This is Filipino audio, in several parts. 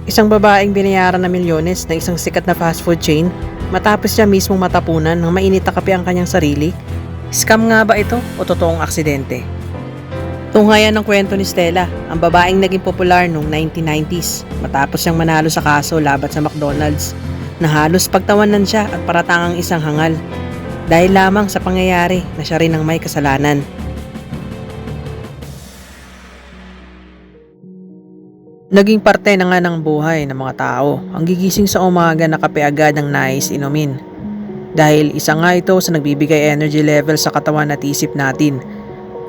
Isang babaeng binayaran na milyones ng isang sikat na fast food chain matapos siya mismong matapunan ng mainit na kape ang kanyang sarili. Scam nga ba ito o totoong aksidente? Tunghayan ng kwento ni Stella, ang babaeng naging popular noong 1990s matapos siyang manalo sa kaso laban sa McDonald's na halos pagtawanan siya at paratangang isang hangal dahil lamang sa pangyayari na siya rin ang may kasalanan. Naging parte na nga ng buhay ng mga tao ang gigising sa umaga na kape agad ang nais inumin. Dahil isa nga ito sa nagbibigay energy level sa katawan at isip natin,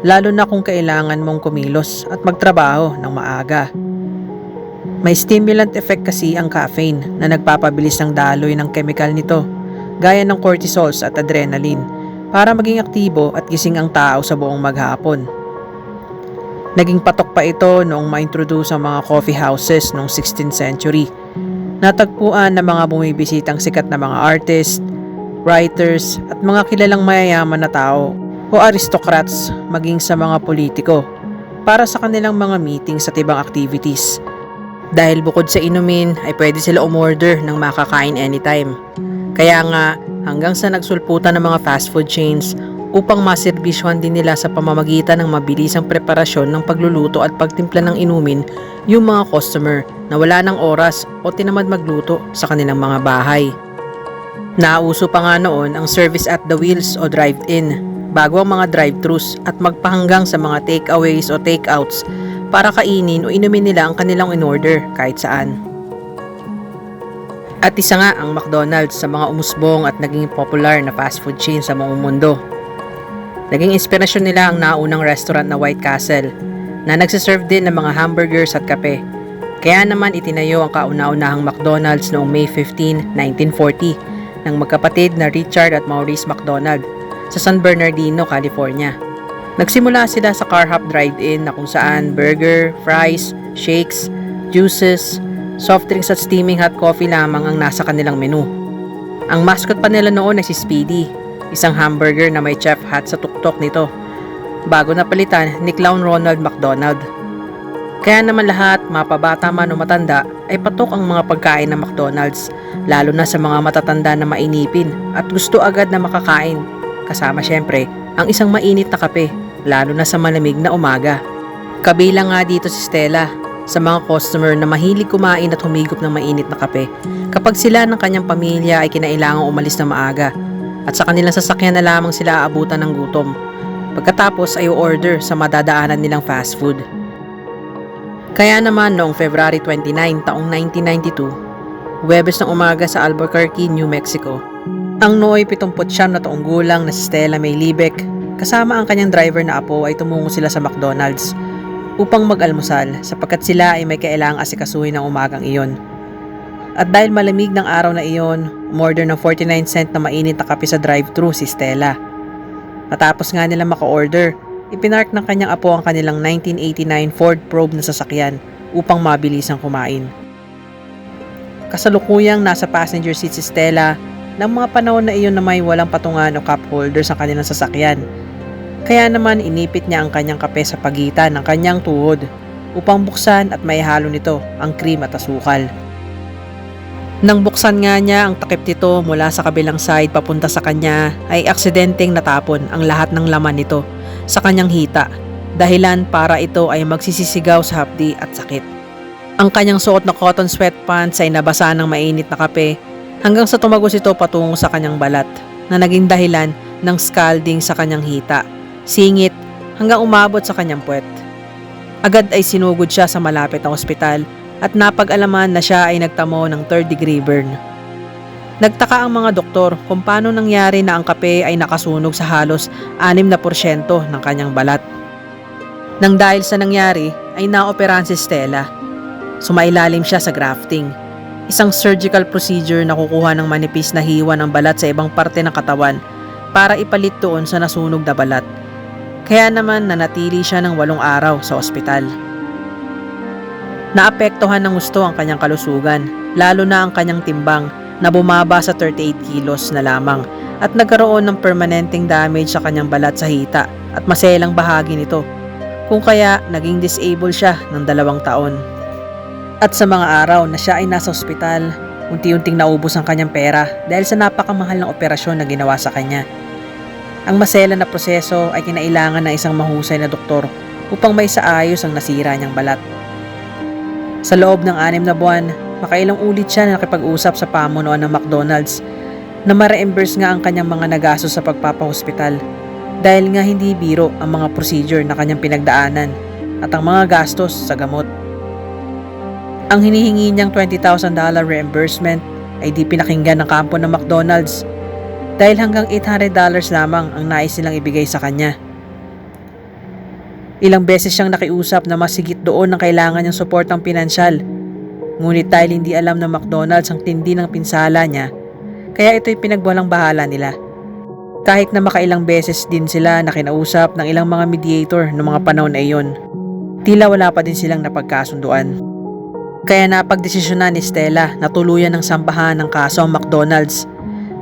lalo na kung kailangan mong kumilos at magtrabaho ng maaga. May stimulant effect kasi ang caffeine na nagpapabilis ng daloy ng chemical nito, gaya ng cortisols at adrenaline, para maging aktibo at gising ang tao sa buong maghapon. Naging patok pa ito noong ma-introduce ang mga coffee houses noong 16th century. Natagpuan ng mga bumibisitang sikat na mga artist, writers at mga kilalang mayayaman na tao o aristocrats maging sa mga politiko para sa kanilang mga meetings at ibang activities. Dahil bukod sa inumin ay pwede sila umorder ng makakain anytime. Kaya nga hanggang sa nagsulputan ng mga fast food chains upang maserbisyuhan din nila sa pamamagitan ng mabilisang preparasyon ng pagluluto at pagtimpla ng inumin yung mga customer na wala ng oras o tinamad magluto sa kanilang mga bahay. Nauso pa nga noon ang service at the wheels o drive-in bago ang mga drive-thrus at magpahanggang sa mga takeaways o takeouts para kainin o inumin nila ang kanilang in-order kahit saan. At isa nga ang McDonald's sa mga umusbong at naging popular na fast food chain sa buong mundo. Naging inspirasyon nila ang naunang restaurant na White Castle na nagsiserve din ng mga hamburgers at kape. Kaya naman itinayo ang kauna-unahang McDonald's noong May 15, 1940 ng magkapatid na Richard at Maurice McDonald sa San Bernardino, California. Nagsimula sila sa car hop drive-in na kung saan burger, fries, shakes, juices, soft drinks at steaming hot coffee lamang ang nasa kanilang menu. Ang mascot pa nila noon ay si Speedy, isang hamburger na may chef hat sa tuktok nito, bago napalitan ni Clown Ronald McDonald. Kaya naman lahat, mapabata man o matanda, ay patok ang mga pagkain ng McDonald's, lalo na sa mga matatanda na mainipin at gusto agad na makakain, kasama syempre ang isang mainit na kape, lalo na sa malamig na umaga. Kabilang nga dito si Stella sa mga customer na mahilig kumain at humigop ng mainit na kape kapag sila ng kanyang pamilya ay kinailangang umalis na maaga at sa kanilang sasakyan na lamang sila aabutan ng gutom. Pagkatapos ay order sa madadaanan nilang fast food. Kaya naman noong February 29 taong 1992, Huwebes ng umaga sa Albuquerque, New Mexico, ang nooy 79 na taong gulang na si Stella May Libec kasama ang kanyang driver na apo ay tumungo sila sa McDonald's upang mag-almusal sapagkat sila ay may kailangang asikasuhin ng umagang iyon. At dahil malamig ng araw na iyon, umorder ng 49 cent na mainit na kape sa drive-thru si Stella. Matapos nga nila maka-order, ipinark ng kanyang apo ang kanilang 1989 Ford Probe na sasakyan upang mabilisang kumain. Kasalukuyang nasa passenger seat si Stella ng mga panahon na iyon na may walang patungan o cup holder sa kanilang sasakyan. Kaya naman inipit niya ang kanyang kape sa pagitan ng kanyang tuhod upang buksan at maihalo nito ang cream at asukal. Nang buksan nga niya ang takip nito mula sa kabilang side papunta sa kanya ay aksidenteng natapon ang lahat ng laman nito sa kanyang hita, dahilan para ito ay magsisisigaw sa hapdi at sakit. Ang kanyang suot na cotton sweatpants ay nabasa ng mainit na kape hanggang sa tumagos ito patungo sa kanyang balat na naging dahilan ng scalding sa kanyang hita, singit hanggang umabot sa kanyang puwet. Agad ay sinugod siya sa malapit na ospital at napag-alaman na siya ay nagtamo ng 3rd-degree burn. Nagtaka ang mga doktor kung paano nangyari na ang kape ay nakasunog sa halos 6% ng kanyang balat. Nang dahil sa nangyari ay naoperahan si Stella. Sumailalim siya sa grafting, isang surgical procedure na kukuha ng manipis na hiwa ng balat sa ibang parte ng katawan para ipalit doon sa nasunog na balat. Kaya naman nanatili siya ng 8 araw sa ospital. Naapektuhan ng gusto ang kanyang kalusugan, lalo na ang kanyang timbang na bumaba sa 38 kilos na lamang at nagkaroon ng permanenteng damage sa kanyang balat sa hita at maselang bahagi nito, kung kaya naging disabled siya ng 2 taon. At sa mga araw na siya ay nasa ospital, unti-unting naubos ang kanyang pera dahil sa napakamahal ng operasyon na ginawa sa kanya. Ang masela na proseso ay kinailangan ng isang mahusay na doktor upang maisaayos ang nasira niyang balat. Sa loob ng 6 na buwan, makailang ulit siya na nakipag-usap sa pamunuan ng McDonald's na ma-reimburse nga ang kanyang mga nagastos sa pagpapahospital dahil nga hindi biro ang mga procedure na kanyang pinagdaanan at ang mga gastos sa gamot. Ang hinihingi niyang $20,000 reimbursement ay di pinakinggan ng kampo ng McDonald's dahil hanggang $800 lamang ang nais nilang ibigay sa kanya. Ilang beses siyang nakiusap na mas higit doon ang kailangan niyang suportang pinansyal. Ngunit dahil hindi alam ng McDonald's ang tindi ng pinsala niya, kaya ito'y pinagwalang bahala nila. Kahit na makailang beses din sila na kinausap ng ilang mga mediator noong mga panahon na iyon, tila wala pa din silang napagkasunduan. Kaya napagdesisyonan ni Stella na tuluyan ng sambahan ng kaso ang McDonald's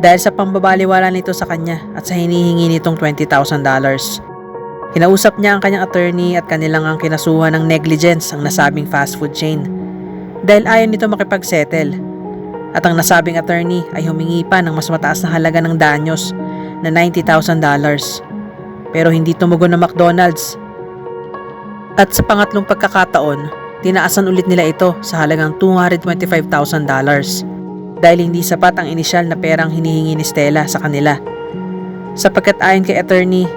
dahil sa pambabaliwala nito sa kanya at sa hinihingi nitong $20,000. Kinausap niya ang kanyang attorney at kanilang ang kinasuhan ng negligence ang nasabing fast food chain dahil ayaw nito makipagsettle. At ang nasabing attorney ay humingi pa ng mas mataas na halaga ng danyos na $90,000. Pero hindi tumugon ng McDonald's. At sa pangatlong pagkakataon, tinaasan ulit nila ito sa halagang $225,000 dahil hindi sapat ang inisyal na perang hinihingi ni Stella sa kanila. Sapagkat ayon kay attorney,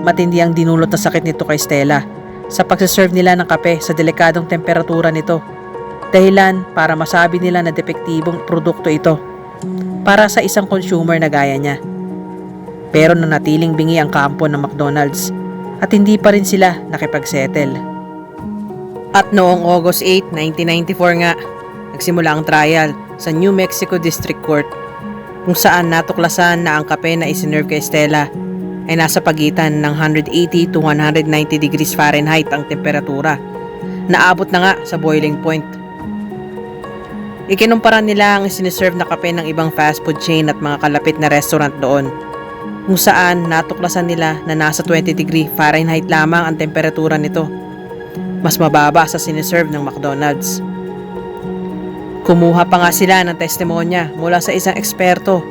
matindi ang dinulot na sakit nito kay Stella sa pagsaserve nila ng kape sa delikadong temperatura nito. Dahilan para masabi nila na depektibong produkto ito para sa isang consumer na gaya niya. Pero nanatiling bingi ang kampo ng McDonald's at hindi pa rin sila nakipagsettle. At noong August 8, 1994 nga, nagsimula ang trial sa New Mexico District Court kung saan natuklasan na ang kape na isinerve kay Stella ay nasa pagitan ng 180 to 190 degrees Fahrenheit ang temperatura. Naabot na nga sa boiling point. Ikinumpara nila ang siniserve na kape ng ibang fast food chain at mga kalapit na restaurant doon kung saan natuklasan nila na nasa 20 degree Fahrenheit lamang ang temperatura nito. Mas mababa sa siniserve ng McDonald's. Kumuha pa nga sila ng testimonya mula sa isang eksperto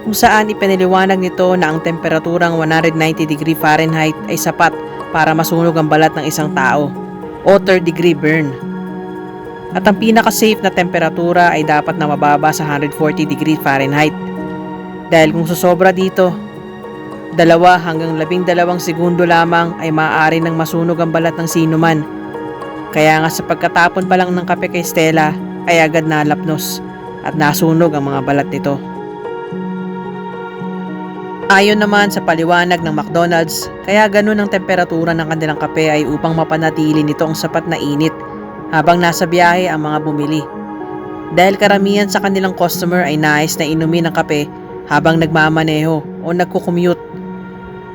kung saan ipinaliwanag nito na ang temperaturang 190 degree Fahrenheit ay sapat para masunog ang balat ng isang tao o 3rd degree burn. At ang pinaka-safe na temperatura ay dapat na mababa sa 140 degree Fahrenheit. Dahil kung susobra dito, 2 hanggang 12 segundo lamang ay maaari nang masunog ang balat ng sinuman. Kaya nga sa pagkatapon pa lang ng kape kay Stella ay agad nalapnos at nasunog ang mga balat nito. Ayon naman sa paliwanag ng McDonald's, kaya ganun ang temperatura ng kanilang kape ay upang mapanatili nito ang sapat na init habang nasa biyahe ang mga bumili. Dahil karamihan sa kanilang customer ay nais na inumin ang kape habang nagmamaneho o nagko-commute.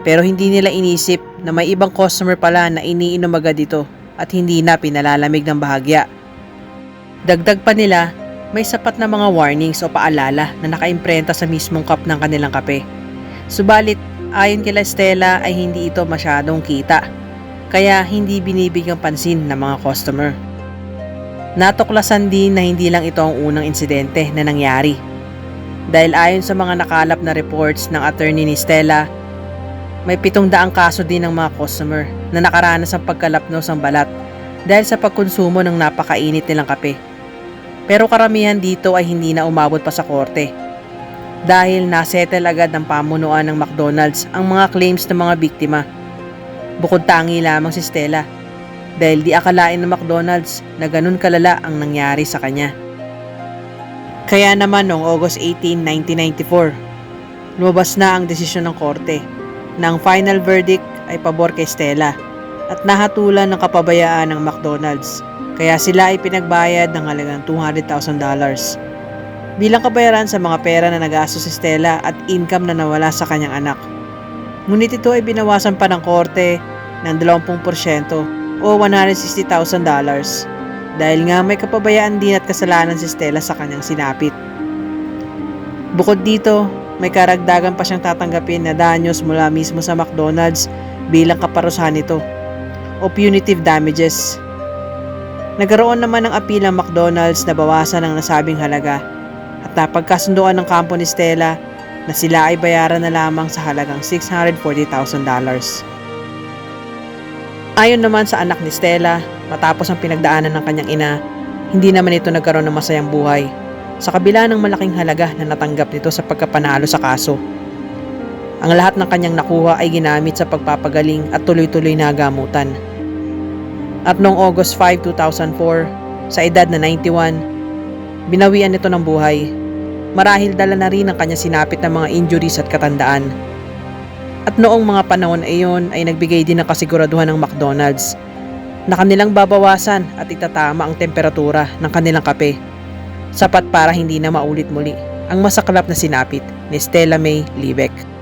Pero hindi nila inisip na may ibang customer pala na iniinom agad ito at hindi na pinalalamig ng bahagya. Dagdag pa nila, may sapat na mga warnings o paalala na nakaimprenta sa mismong cup ng kanilang kape. Subalit, ayon kila Stella ay hindi ito masyadong kita, kaya hindi binibigyang pansin ng mga customer. Natuklasan din na hindi lang ito ang unang insidente na nangyari. Dahil ayon sa mga nakalap na reports ng attorney ni Stella, may 700 kaso din ng mga customer na nakaranas ng pagkalapnos ng balat dahil sa pagkonsumo ng napakainit nilang kape. Pero karamihan dito ay hindi na umabot pa sa korte dahil nasettle agad ng pamunuan ng McDonald's ang mga claims ng mga biktima. Bukod tangi lamang si Stella dahil di akalain ng McDonald's na ganun kalala ang nangyari sa kanya. Kaya naman noong August 18, 1994, lumabas na ang desisyon ng korte na ang final verdict ay pabor kay Stella at nahatulan ng kapabayaan ng McDonald's, kaya sila ay pinagbayad ng halagang $200,000 bilang kabayaran sa mga pera na nagastos si Stella at income na nawala sa kanyang anak. Ngunit ito ay binawasan pa ng korte ng 20% o $160,000 dahil nga may kapabayaan din at kasalanan si Stella sa kanyang sinapit. Bukod dito, may karagdagan pa siyang tatanggapin na danyos mula mismo sa McDonald's bilang kaparusahan nito o punitive damages. Nagkaroon naman ng apil ang McDonald's na bawasan ang nasabing halaga at napagkasunduan ng kampo ni Stella na sila ay bayaran na lamang sa halagang $640,000. Ayon naman sa anak ni Stella, matapos ang pinagdaanan ng kanyang ina, hindi naman ito nagkaroon ng masayang buhay sa kabila ng malaking halaga na natanggap nito sa pagkapanalo sa kaso. Ang lahat ng kanyang nakuha ay ginamit sa pagpapagaling at tuloy-tuloy na gamutan. At noong August 5, 2004, sa edad na 91, binawian nito ng buhay. Marahil dala na rin ang kanyang sinapit ng mga injuries at katandaan. At noong mga panahon na iyon ay nagbigay din ng kasiguraduhan ng McDonald's na kanilang babawasan at itatama ang temperatura ng kanilang kape, sapat para hindi na maulit muli ang masaklap na sinapit ni Stella May Liebeck.